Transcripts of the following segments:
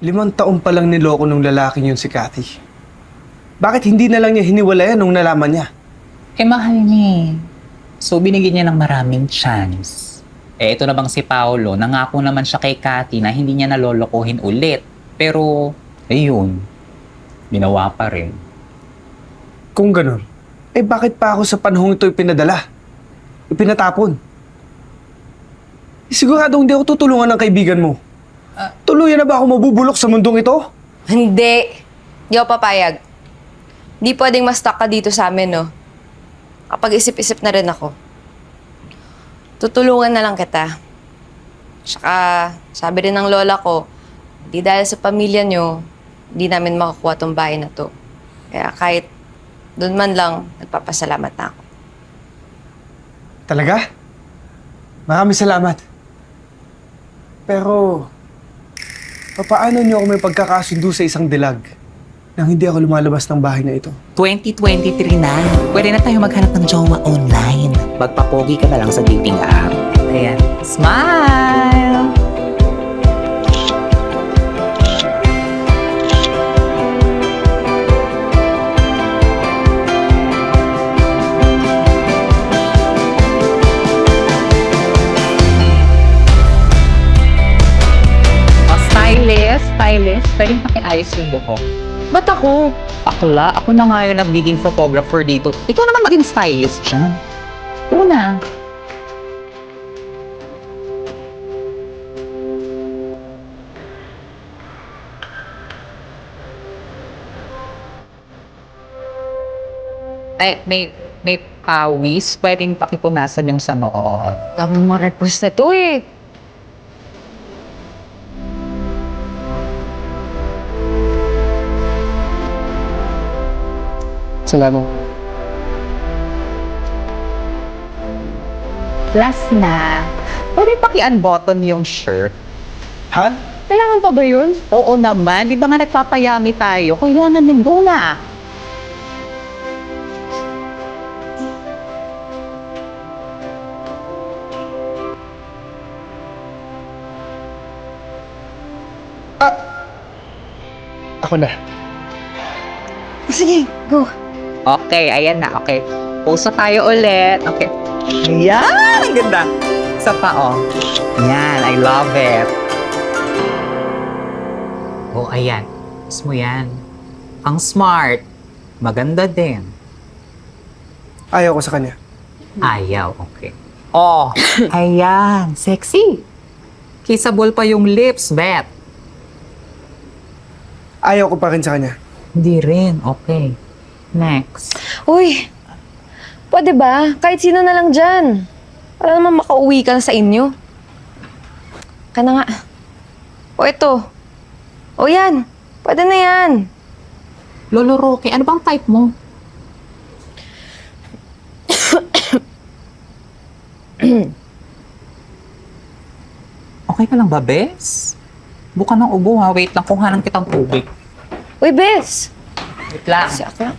5 taon pa lang niloko nung lalaking yun si Cathy. Bakit hindi na lang niya hiniwalayan nung nalaman niya? Mahal niya eh. So, binigyan niya ng maraming chance. Ito na bang si Paolo, nangako naman siya kay Cathy na hindi niya nalolokohin ulit. Pero, ayun, ginawa pa rin. Kung ganun, bakit pa ako sa panahong ito ipinadala? Ipinatapon? Siguradong hindi ako tutulungan ng kaibigan mo. Tuluyan na ba ako mabubulok sa mundong ito? Hindi. Hindi ako papayag. Hindi pwedeng ma-stuck ka dito sa amin, no? Kapag isip-isip na rin ako. Tutulungan na lang kita. Tsaka, sabi rin ng lola ko, di dahil sa pamilya nyo, di namin makakuha tong bahay na to. Kaya kahit doon man lang, nagpapasalamat na ako. Talaga? Maraming salamat. Pero, paano niyo ako may pagkakasundo sa isang dilag nang hindi ako lumalabas ng bahay na ito? 2023 na. Pwede na tayo maghanap ng jowa online. Magpapogi ka na lang sa dating app. Ayan. Smile! Stylist, pwedeng pakiayos yung buhok. Ba't ako? Akla, ako na nga yung nagiging photographer dito. Ikaw naman maging stylist dyan. Una. May pawis. Pwedeng pakipunasan yung sa noo. Dami mo request na to eh. Salamat. Last na. Pwede paki-unbutton yung shirt. Han? Kailangan pa ba yun? Oo naman. Di ba nga nagpapayami tayo? Kailangan din na. Ako na. Sige, go. Okay, ayan na. Okay. Pose tayo ulit. Okay. Ayan! Ang ganda. Isa pa, oh. Yan, I love it. Oh, ayan. Gusto mo yan. Ang smart. Maganda din. Ayaw ko sa kanya. Ayaw, okay. Oh, ayan. Sexy. Kissable pa yung lips, bet. Ayaw ko pa rin sa kanya. Hindi rin. Okay. Next. Uy, pwede ba? Kahit sino na lang dyan. Para naman makauwi ka na sa inyo. Ka na nga. O ito. O yan. Pwede na yan. Lolo Roque, ano bang type mo? Okay ka lang ba, Bes? Buka ng ubo ha. Wait lang, kuhanan kitang tubig. Uy, Bes. Wait lang. Si ako lang.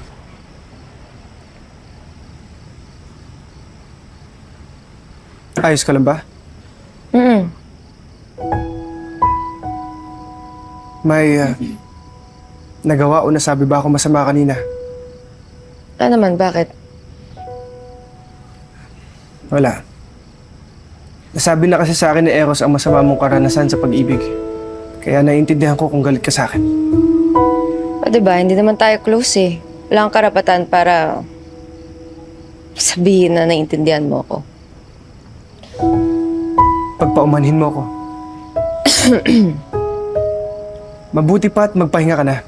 Ayos ka lang ba? May nagawa o nasabi ba ako masama kanina? Wala naman, bakit? Wala. Nasabi na kasi sa akin ni Eros ang masama mong karanasan sa pag-ibig. Kaya naiintindihan ko kung galit ka sa akin. Pwede ba? Hindi naman tayo close eh. Wala kang karapatan para sabihin na naiintindihan mo ako. Pagpaumanhin mo ako. Mabuti pa at magpahinga ka na.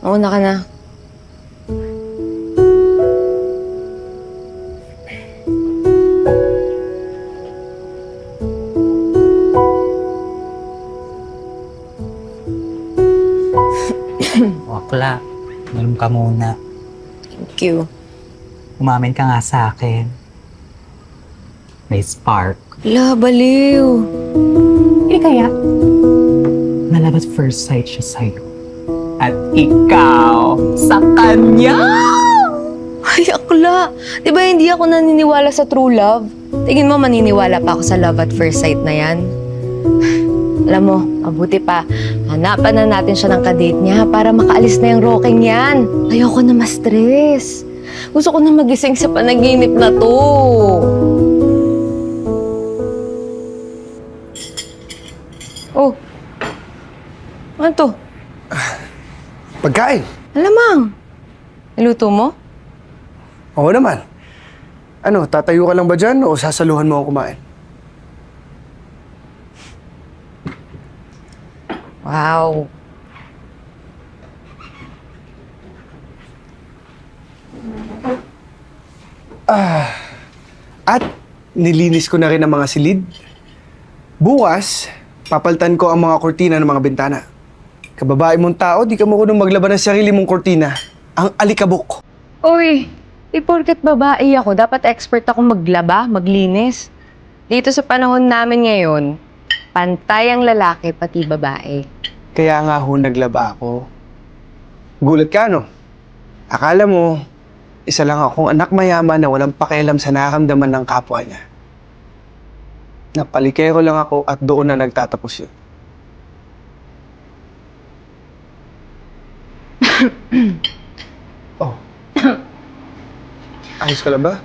Mauna ka na. Wakla. Uminom ka muna. Thank you. Umamin ka nga sa akin. May spark. La, baliw. Hindi kaya? Na love at first sight siya sa'yo. At ikaw sa kanya! Ay, akla. Di ba hindi ako naniniwala sa true love? Tingin mo maniniwala pa ako sa love at first sight na yan? Alam mo, mabuti pa. Hanapan na natin siya ng kadate niya para makaalis na yung rocking yan. Ayoko na ma-stress. Gusto ko na magising sa panaginip na to. Oh. Ano to? Pagkain. Alamang. Niluto mo? Oo naman. Ano, tatayo ka lang ba dyan o sasaluhan mo ako kumain? Wow. At nilinis ko na rin ang mga silid. Bukas, papaltan ko ang mga kortina ng mga bintana. Kababae mong tao, di ka marunong maglaban ng sarili mong kortina. Ang alikabok. Uy, di porket babae ako, dapat expert ako maglaba, maglinis. Dito sa panahon namin ngayon, pantay ang lalaki pati babae. Kaya nga ho naglaba ako. Gulat ka, no? Akala mo, isa lang akong anak mayaman na walang pakialam sa nakaramdaman ng kapwa niya. Napalikero lang ako at doon na nagtatapos yun. Oh. Ayos ka lang ba?